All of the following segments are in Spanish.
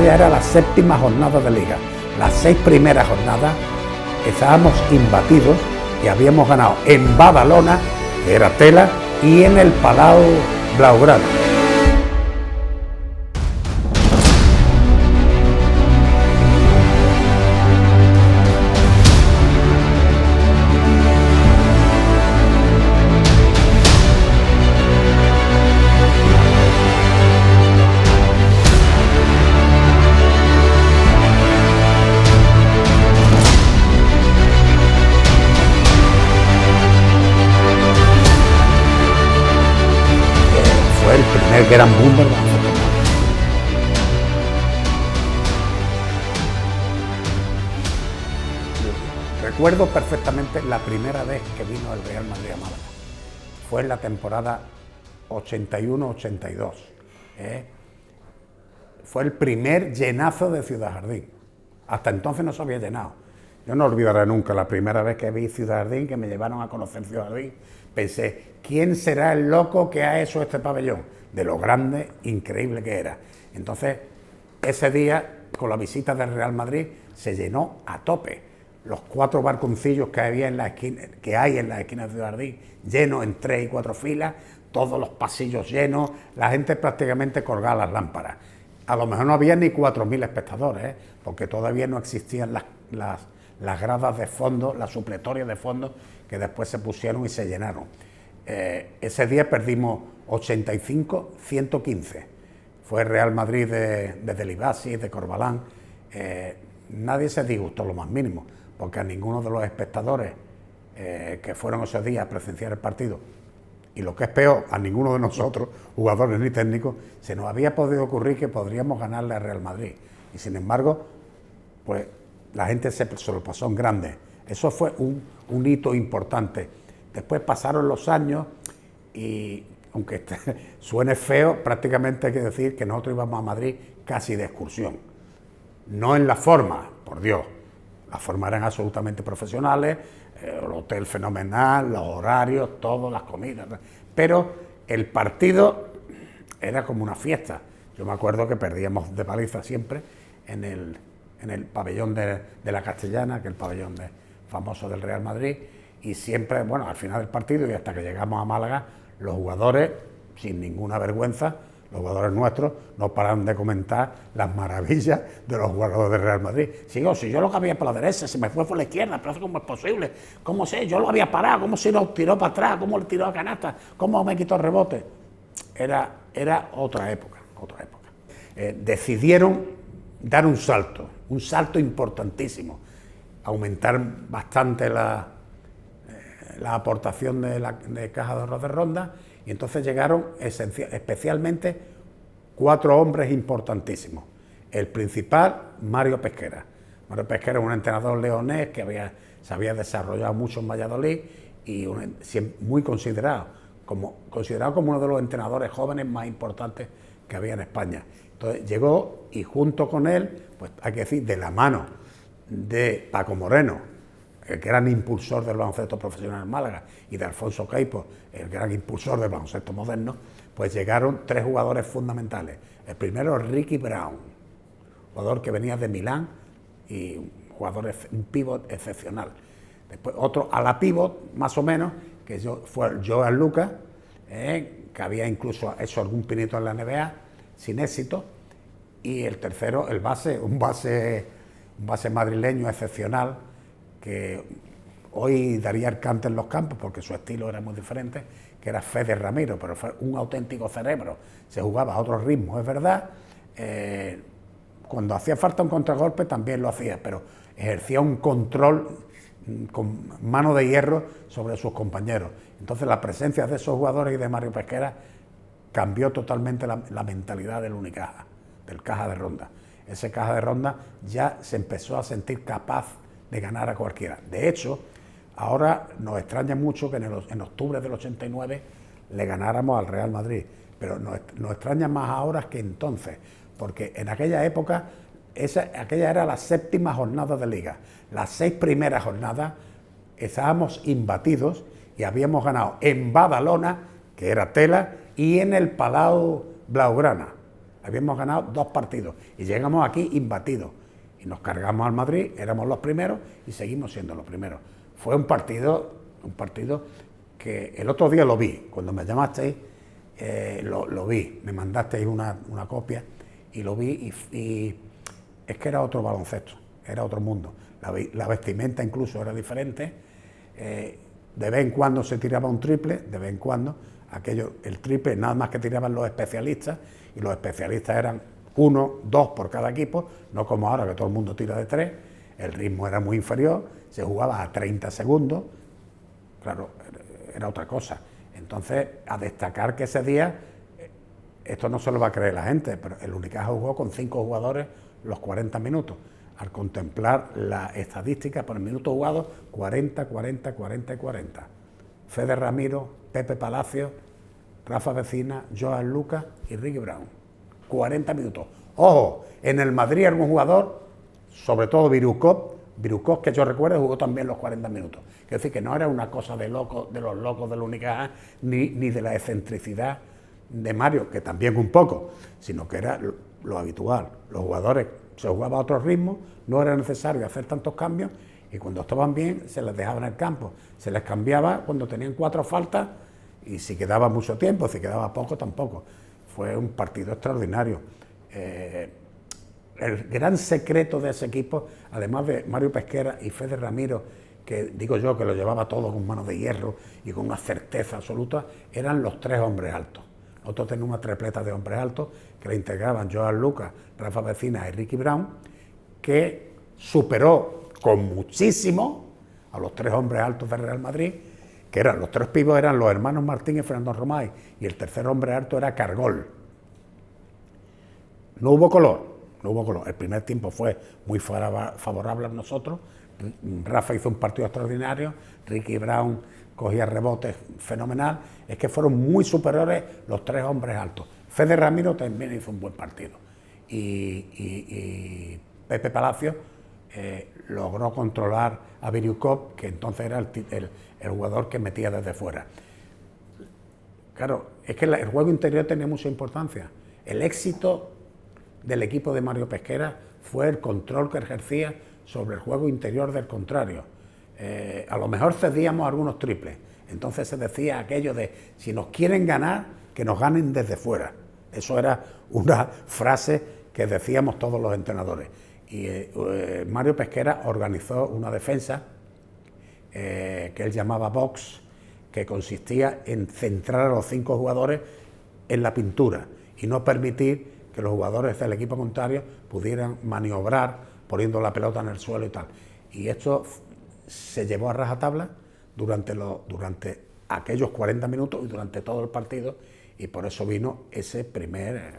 aquella era la séptima jornada de Liga. Las 6 primeras jornadas estábamos imbatidos y habíamos ganado en Badalona, que era tela, y en el Palau Blaugrana. El primer gran boom del baloncesto. Recuerdo perfectamente la primera vez que vino el Real Madrid a Málaga. Fue en la temporada 81-82. Fue el primer llenazo de Ciudad Jardín. Hasta entonces no se había llenado. Yo no olvidaré nunca la primera vez que vi Ciudad Jardín, que me llevaron a conocer Ciudad Jardín. Pensé, ¿quién será el loco que ha hecho este pabellón? De lo grande, increíble que era. Entonces, ese día, con la visita del Real Madrid, se llenó a tope. Los 4 balconcillos que hay en la esquina de Ciudad Jardín, llenos en 3 y 4 filas, todos los pasillos llenos, la gente prácticamente colgaba las lámparas. A lo mejor no había ni 4.000 espectadores, porque todavía no existían las gradas de fondo, las supletorias de fondo, que después se pusieron y se llenaron. Ese día perdimos 85-115. Fue Real Madrid de Delibasi, de Corbalán. Nadie se disgustó lo más mínimo, porque a ninguno de los espectadores que fueron esos días a presenciar el partido, y lo que es peor, a ninguno de nosotros, jugadores ni técnicos, se nos había podido ocurrir que podríamos ganarle al Real Madrid. Y sin embargo, pues la gente se lo pasó en grande. Eso fue un hito importante. Después pasaron los años y, aunque suene feo, prácticamente hay que decir que nosotros íbamos a Madrid casi de excursión. No en la forma, por Dios. Las formas eran absolutamente profesionales, el hotel fenomenal, los horarios, todas las comidas. Pero el partido era como una fiesta. Yo me acuerdo que perdíamos de paliza siempre en el pabellón de la Castellana, que es el pabellón famoso del Real Madrid, y siempre, bueno, al final del partido y hasta que llegamos a Málaga, los jugadores, sin ninguna vergüenza, los jugadores nuestros, no paran de comentar las maravillas de los jugadores del Real Madrid. Si yo lo había por la derecha, se me fue por la izquierda, pero ¿cómo es posible? ¿Cómo sé? Yo lo había parado, ¿cómo se lo tiró para atrás? ¿Cómo le tiró a canasta? ¿Cómo me quitó el rebote? Era otra época. Decidieron dar un salto importantísimo, aumentar bastante la aportación de Caja de Ahorros de Ronda, y entonces llegaron especialmente 4 hombres importantísimos. El principal, Mario Pesquera. Mario Pesquera es un entrenador leonés que se había desarrollado mucho en Valladolid y muy considerado como uno de los entrenadores jóvenes más importantes que había en España. Entonces llegó, y junto con él, pues hay que decir, de la mano de Paco Moreno, el gran impulsor del baloncesto profesional en Málaga, y de Alfonso Queipo, el gran impulsor del baloncesto moderno, pues llegaron 3 jugadores fundamentales. El primero, Ricky Brown, jugador que venía de Milán y un pívot excepcional. Después otro a la pívot, más o menos, que fue Joel Lucas, que había incluso hecho algún pinito en la NBA, sin éxito. Y el tercero, un base madrileño excepcional, que hoy daría el cante en los campos porque su estilo era muy diferente, que era Fede Ramiro, pero fue un auténtico cerebro. Se jugaba a otros ritmos, es verdad. Cuando hacía falta un contragolpe también lo hacía, pero ejercía un control con mano de hierro sobre sus compañeros. Entonces la presencia de esos jugadores y de Mario Pesquera cambió totalmente la mentalidad del Unicaja, del Caja de Ronda. Ese Caja de Ronda ya se empezó a sentir capaz de ganar a cualquiera. De hecho, ahora nos extraña mucho que en octubre del 89 le ganáramos al Real Madrid, pero nos extraña más ahora que entonces, porque en aquella época, aquella era la 7ª jornada de Liga. Las 6 primeras jornadas estábamos imbatidos y habíamos ganado en Badalona, que era tela, y en el Palau Blaugrana. habíamos ganado 2 partidos y llegamos aquí imbatidos. Y nos cargamos al Madrid, éramos los primeros y seguimos siendo los primeros. Fue un partido que el otro día lo vi, cuando me llamasteis, lo vi, me mandasteis una copia y lo vi y es que era otro baloncesto, era otro mundo. La vestimenta incluso era diferente, de vez en cuando se tiraba un triple, de vez en cuando, el triple nada más que tiraban los especialistas, y los especialistas eran 1, 2 por cada equipo, no como ahora que todo el mundo tira de 3, el ritmo era muy inferior, se jugaba a 30 segundos, claro, era otra cosa. Entonces, a destacar que ese día, esto no se lo va a creer la gente, pero el Unicaja jugó con 5 jugadores los 40 minutos. Al contemplar la estadística por el minuto jugado, 40, 40, 40 y 40. Fede Ramiro, Pepe Palacio, Rafa Vecina, Joan Lucas y Ricky Brown. 40 minutos. Ojo, en el Madrid algún jugador, sobre todo Virukov, que yo recuerdo jugó también los 40 minutos. Quiero decir que no era una cosa de los locos del Unicaja, ni de la excentricidad de Mario, que también un poco, sino que era lo habitual. Los jugadores se jugaba a otro ritmo, no era necesario hacer tantos cambios y cuando estaban bien se les dejaba en el campo. Se les cambiaba cuando tenían 4 faltas y si quedaba mucho tiempo, si quedaba poco tampoco. Fue un partido extraordinario. El gran secreto de ese equipo, además de Mario Pesquera y Fede Ramiro, que digo yo que lo llevaba todo con manos de hierro y con una certeza absoluta, eran los 3 hombres altos. Nosotros teníamos una tripleta de hombres altos que la integraban Joan Lucas, Rafa Vecina y Ricky Brown, que superó con muchísimo a los 3 hombres altos del Real Madrid, que eran los 3 pibos, eran los hermanos Martín y Fernando Romay, y el tercer hombre alto era Cargol. No hubo color. El primer tiempo fue muy favorable a nosotros. Rafa hizo un partido extraordinario, Ricky Brown cogía rebotes fenomenal. Es que fueron muy superiores los 3 hombres altos. Fede Ramiro también hizo un buen partido. Y Pepe Palacio logró controlar a Virukov, que entonces era el jugador que metía desde fuera. Claro, es que el juego interior tenía mucha importancia. El éxito del equipo de Mario Pesquera fue el control que ejercía sobre el juego interior del contrario. A lo mejor cedíamos algunos triples, entonces se decía aquello de si nos quieren ganar, que nos ganen desde fuera. Eso era una frase que decíamos todos los entrenadores. Y Mario Pesquera organizó una defensa que él llamaba box, que consistía en centrar a los 5 jugadores en la pintura y no permitir que los jugadores del equipo contrario pudieran maniobrar poniendo la pelota en el suelo y tal. Y esto se llevó a rajatabla durante aquellos 40 minutos y durante todo el partido, y por eso vino ese primer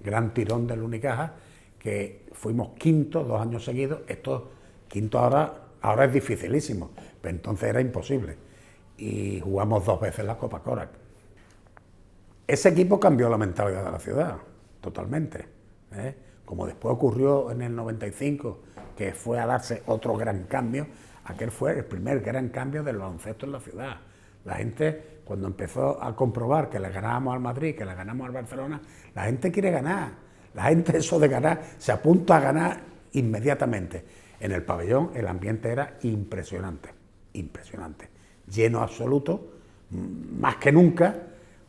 gran tirón del Unicaja, que fuimos quinto 2 años seguidos. Esto quinto ahora es dificilísimo, pero entonces era imposible. Y jugamos 2 veces la Copa Korak. Ese equipo cambió la mentalidad de la ciudad, totalmente. Como después ocurrió en el 95, que fue a darse otro gran cambio, aquel fue el primer gran cambio del baloncesto en la ciudad. La gente, cuando empezó a comprobar que le ganábamos al Madrid, que le ganamos al Barcelona, la gente quiere ganar. La gente, eso de ganar, se apunta a ganar inmediatamente. En el pabellón el ambiente era impresionante, lleno absoluto, más que nunca,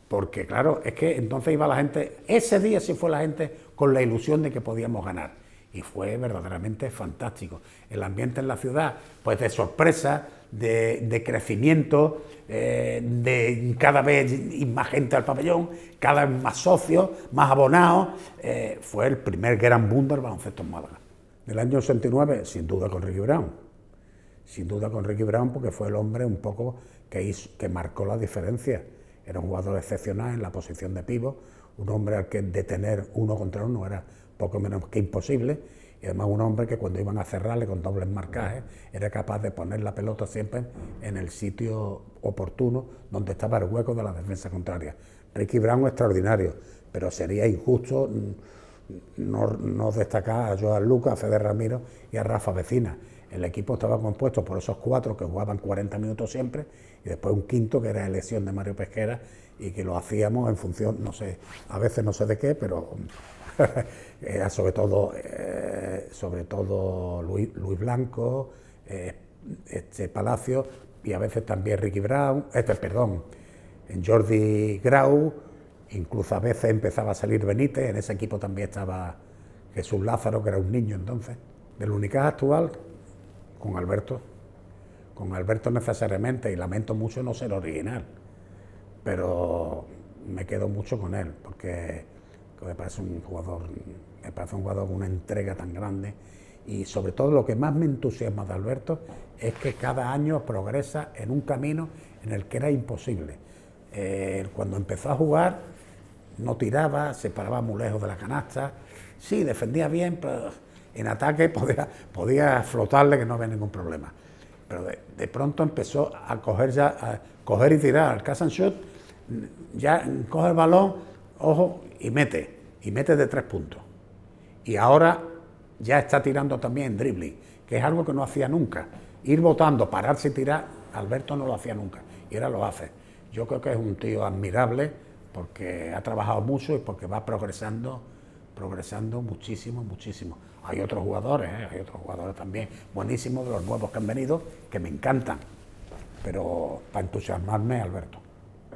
porque claro, es que entonces iba la gente, ese día sí fue la gente con la ilusión de que podíamos ganar, y fue verdaderamente fantástico. El ambiente en la ciudad, pues de sorpresa, de crecimiento, de cada vez más gente al pabellón, cada vez más socios, más abonados. Fue el primer gran boom del baloncesto en Málaga. Del año 69, sin duda con Ricky Brown, porque fue el hombre un poco que marcó la diferencia. Era un jugador excepcional en la posición de pívot, un hombre al que detener 1 contra 1 era poco menos que imposible, y además un hombre que cuando iban a cerrarle con dobles marcajes era capaz de poner la pelota siempre en el sitio oportuno donde estaba el hueco de la defensa contraria. Ricky Brown extraordinario, pero sería injusto no destacar a Joan Lucas, a Fede Ramiro y a Rafa Vecina. El equipo estaba compuesto por esos 4 que jugaban 40 minutos siempre y después un quinto que era elección de Mario Pesquera y que lo hacíamos en función, no sé, a veces no sé de qué, pero era sobre todo Luis Blanco, Palacio y a veces también Ricky Brown, Jordi Grau, incluso a veces empezaba a salir Benítez, en ese equipo también estaba Jesús Lázaro, que era un niño entonces. Del Unicaja actual, con Alberto necesariamente, y lamento mucho no ser original, pero me quedo mucho con él, porque me parece un jugador con una entrega tan grande, y sobre todo lo que más me entusiasma de Alberto es que cada año progresa en un camino en el que era imposible. Cuando empezó a jugar no tiraba, se paraba muy lejos de la canasta, sí, defendía bien, pero en ataque podía flotarle, que no había ningún problema. Pero de pronto empezó a coger y tirar, al catch and shoot, ya coge el balón, ojo, y mete de 3 puntos. Y ahora ya está tirando también dribbling, que es algo que no hacía nunca. Ir botando, pararse y tirar, Alberto no lo hacía nunca, y ahora lo hace. Yo creo que es un tío admirable, porque ha trabajado mucho y porque va progresando muchísimo, muchísimo. Hay otros jugadores también buenísimos, de los nuevos que han venido, que me encantan, pero para entusiasmarme, Alberto.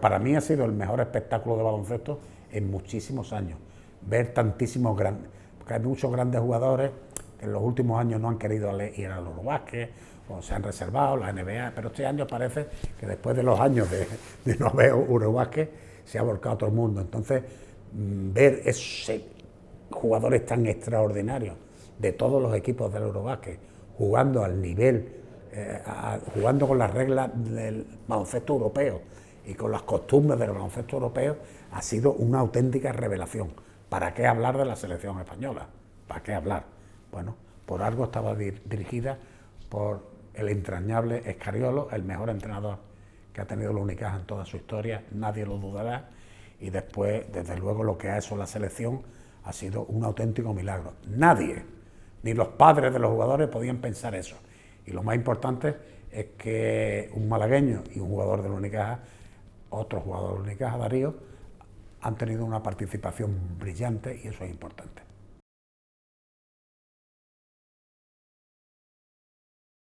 Para mí ha sido el mejor espectáculo de baloncesto en muchísimos años. Ver tantísimos grandes, porque hay muchos grandes jugadores que en los últimos años no han querido ir al Eurobásquet, o se han reservado, la NBA, pero este año parece que después de los años de no ver Eurobásquet, se ha volcado todo el mundo. Entonces, ver esos jugadores tan extraordinarios de todos los equipos del Eurobásquet, jugando al nivel, jugando con las reglas del baloncesto europeo y con las costumbres del baloncesto europeo, ha sido una auténtica revelación. ¿Para qué hablar de la selección española? ¿Para qué hablar? Bueno, por algo estaba dirigida por el entrañable Escariolo, el mejor entrenador que ha tenido la Unicaja en toda su historia, nadie lo dudará, y después, desde luego, lo que ha hecho la selección ha sido un auténtico milagro. Nadie, ni los padres de los jugadores, podían pensar eso. Y lo más importante es que un malagueño y un jugador de la Unicaja, otro jugador de la Unicaja, Darío, han tenido una participación brillante, y eso es importante.